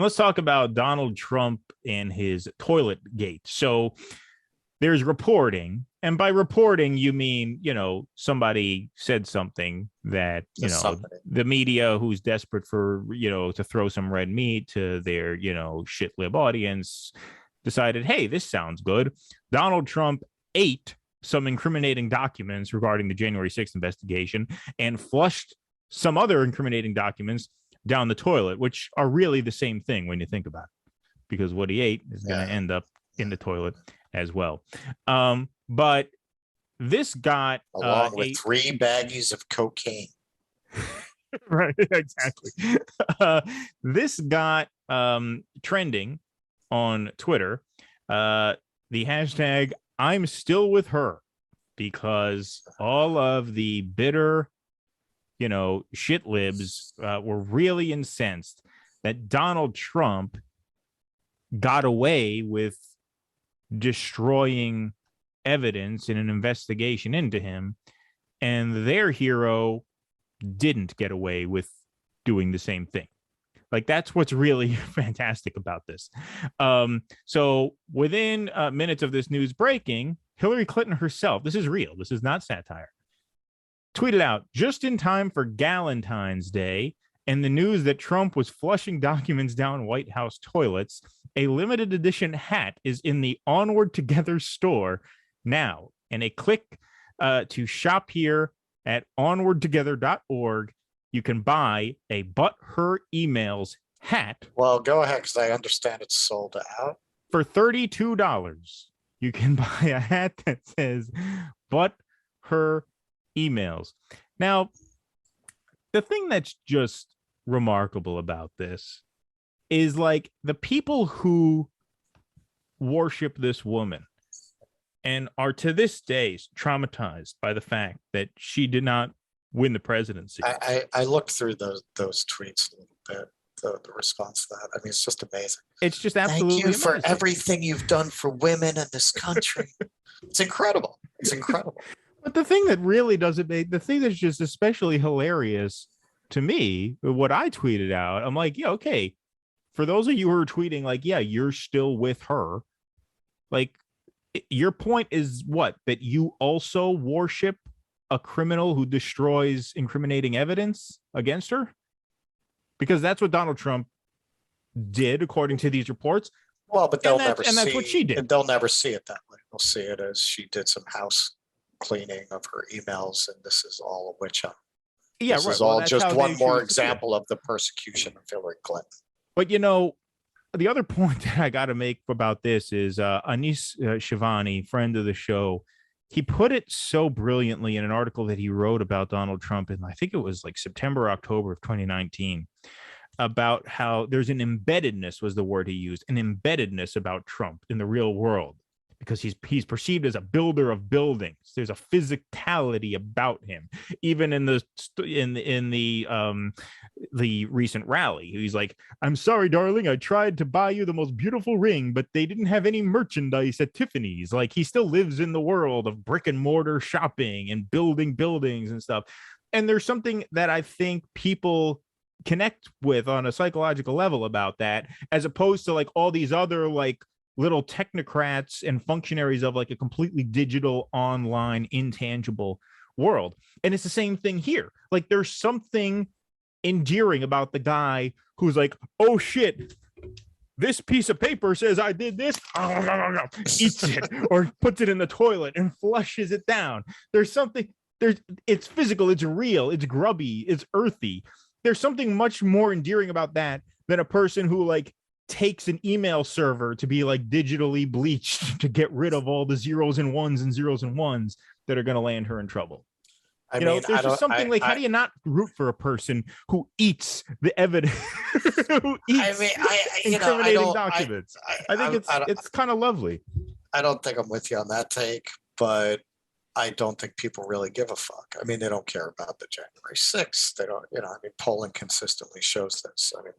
Let's talk about Donald Trump and his Toiletgate. So there's reporting, and by reporting you mean, somebody said something that, the media, who's desperate for, to throw some red meat to their, shit lib audience, decided, hey, this sounds good. Donald Trump ate some incriminating documents regarding the January 6th investigation and flushed some other incriminating documents down the toilet, which are really the same thing when you think about it, because what he ate is going to end up in the toilet as well. But this got along with 3 baggies of cocaine. Right, exactly. This got trending on Twitter. The hashtag I'm still with her, because all of the bitter shit libs were really incensed that Donald Trump got away with destroying evidence in an investigation into him, and their hero didn't get away with doing the same thing. Like, that's what's really fantastic about this. So within minutes of this news breaking, Hillary Clinton herself, this is real, this is not satire, tweeted out just in time for Galentine's Day and the news that Trump was flushing documents down White House toilets. A limited edition hat is in the Onward Together store now, and a click to shop here at onwardtogether.org. You can buy a But Her Emails hat. Well, go ahead, because I understand it's sold out. For $32, you can buy a hat that says But Her Emails. Now, the thing that's just remarkable about this is, like, the people who worship this woman and are to this day traumatized by the fact that she did not win the presidency. I looked through those tweets a little bit, the response to that. I mean, it's just amazing. It's just absolutely Thank you amazing. for everything you've done for women in this country. It's incredible. It's incredible. But the thing that really doesn't make, the thing that's just especially hilarious to me, what I tweeted out, I'm like, yeah, okay. For those of you who are tweeting, like, yeah, you're still with her. Like, your point is what? That you also worship a criminal who destroys incriminating evidence against her? Because that's what Donald Trump did, according to these reports. Well, but that's what she did. They'll never see it that way. They'll see it as she did some house cleaning of her emails, and this is all a witch hunt. Yeah, this right. is all just one more example of the persecution of Hillary Clinton. But the other point that I got to make about this is Anis Shivani, friend of the show, he put it so brilliantly in an article that he wrote about Donald Trump in, I think it was like September, October of 2019, about how there's an embeddedness, was the word he used, an embeddedness about Trump in the real world, because he's perceived as a builder of buildings. There's a physicality about him. Even in the recent rally, he's like, I'm sorry, darling, I tried to buy you the most beautiful ring, but they didn't have any merchandise at Tiffany's. Like, he still lives in the world of brick and mortar shopping and building buildings and stuff. And there's something that I think people connect with on a psychological level about that, as opposed to like all these other like little technocrats and functionaries of like a completely digital, online, intangible world. And it's the same thing here. Like, there's something endearing about the guy who's like, oh shit, this piece of paper says I did this, eats it or puts it in the toilet and flushes it down. There's something, it's physical, it's real, it's grubby, it's earthy. There's something much more endearing about that than a person who like takes an email server to be like digitally bleached to get rid of all the zeros and ones that are going to land her in trouble. There's just something like, how do you not root for a person who eats the evidence, who eats incriminating documents? I think it's kind of lovely. I don't think I'm with you on that take, but I don't think people really give a fuck. I mean, they don't care about the January 6th. They don't, polling consistently shows this. I mean,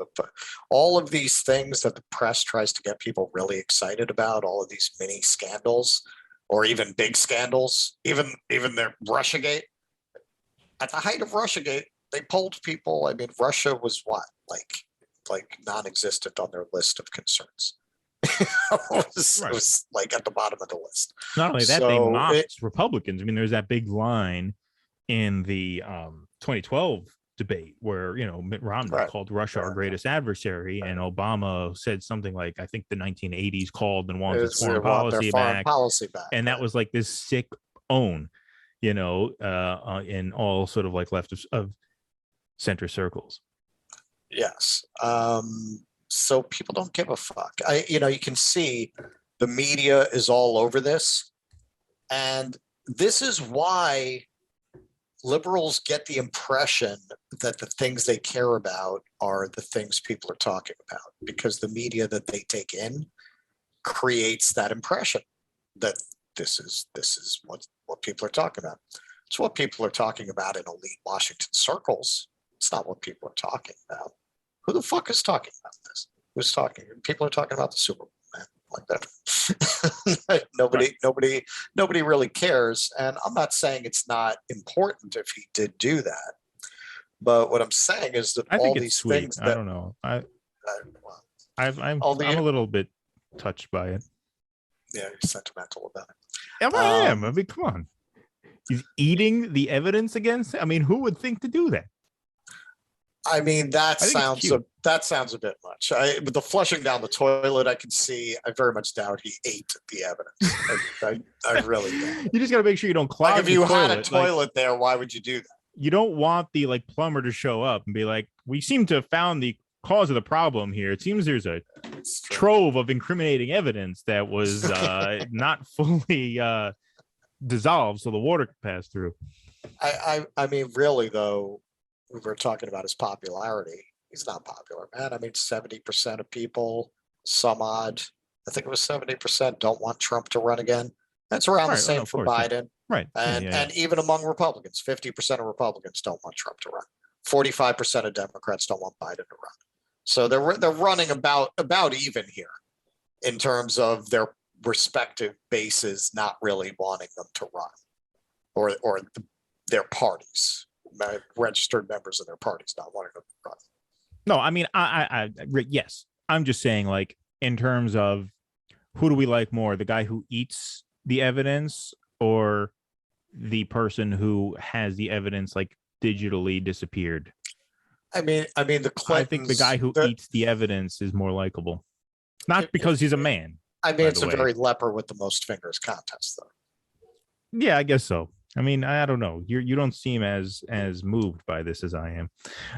all of these things that the press tries to get people really excited about, all of these mini scandals or even big scandals, even their Russiagate. At the height of Russiagate, they polled people. I mean, Russia was what, like like non-existent on their list of concerns. It was like at the bottom of the list. Not only that, So they mocked Republicans. I mean, there's that big line in the 2012 debate where, you know, Mitt Romney called Russia our greatest adversary, and Obama said something like, I think the 1980s called and wanted its foreign policy back. And that was like this sick own, you know, in all sort of like left of center circles. Yes. So people don't give a fuck. You know, you can see the media is all over this. And this is why liberals get the impression that the things they care about are the things people are talking about, because the media that they take in creates that impression that this is what people are talking about. It's what people are talking about in elite Washington circles. It's not what people are talking about. Who the fuck is talking about this? Who's talking? People are talking about the Super Bowl, man, like that. Nobody really cares. And I'm not saying it's not important if he did do that. But what I'm saying is that all these things that, I don't know. I'm a little bit touched by it. Yeah, you're sentimental about it. Yeah, I am. I mean, come on. He's eating the evidence against it. I mean, who would think to do that? I mean, that sounds a bit much. But the flushing down the toilet, I can see. I very much doubt he ate the evidence. I really don't. You just got to make sure you don't clog. Like if you had a toilet there, why would you do that? You don't want the like plumber to show up and be like, "We seem to have found the cause of the problem here. It seems there's a trove of incriminating evidence that was not fully dissolved, so the water could pass through." I mean, really though. We're talking about his popularity. He's not popular, man. I mean, 70% of people, some odd, I think it was 70%, don't want Trump to run again. That's around the same for Biden. Yeah. Right. And even among Republicans, 50% of Republicans don't want Trump to run. 45% of Democrats don't want Biden to run. So they're running about even here in terms of their respective bases not really wanting them to run, or their parties. Registered members of their parties not wanting to run. No, I mean, I yes, I'm just saying, like, in terms of who do we like more, the guy who eats the evidence or the person who has the evidence like digitally disappeared? I mean, the Clintons, I think the guy who eats the evidence is more likable, not because he's a man. I mean, it's a very leper with the most fingers contest, though. Yeah, I guess so. I mean, I don't know. You don't seem as moved by this as I am.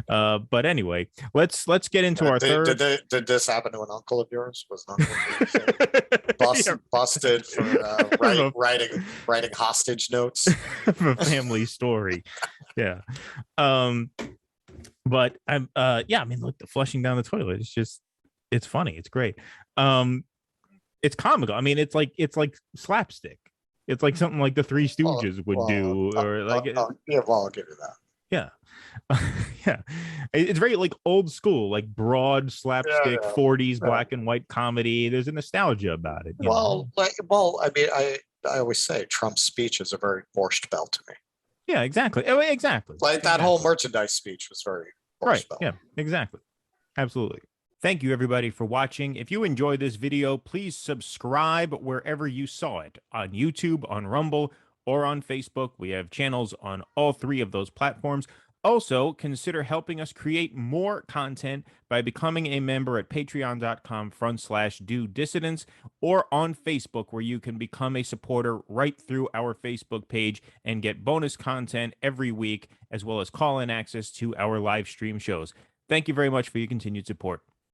But anyway, let's get into our third. Did this happen to an uncle of yours? Was an uncle busted for writing hostage notes? A family story. Yeah. But I'm yeah. I mean, look, the flushing down the toilet. It's funny. It's great. It's comical. I mean, it's like slapstick. It's like something like the Three Stooges would do, or like. Yeah, well, I'll give you that. Yeah, yeah. It's very like old school, like broad slapstick 40s black and white comedy. There's a nostalgia about it. Well, I mean, I always say Trump's speech is a very borscht belt to me. Yeah, exactly. Exactly. Like that whole merchandise speech was very borscht belt. Yeah, exactly. Absolutely. Thank you, everybody, for watching. If you enjoyed this video, please subscribe wherever you saw it, on YouTube, on Rumble, or on Facebook. We have channels on all three of those platforms. Also, consider helping us create more content by becoming a member at patreon.com/do-dissidents, or on Facebook, where you can become a supporter right through our Facebook page and get bonus content every week, as well as call-in access to our live stream shows. Thank you very much for your continued support.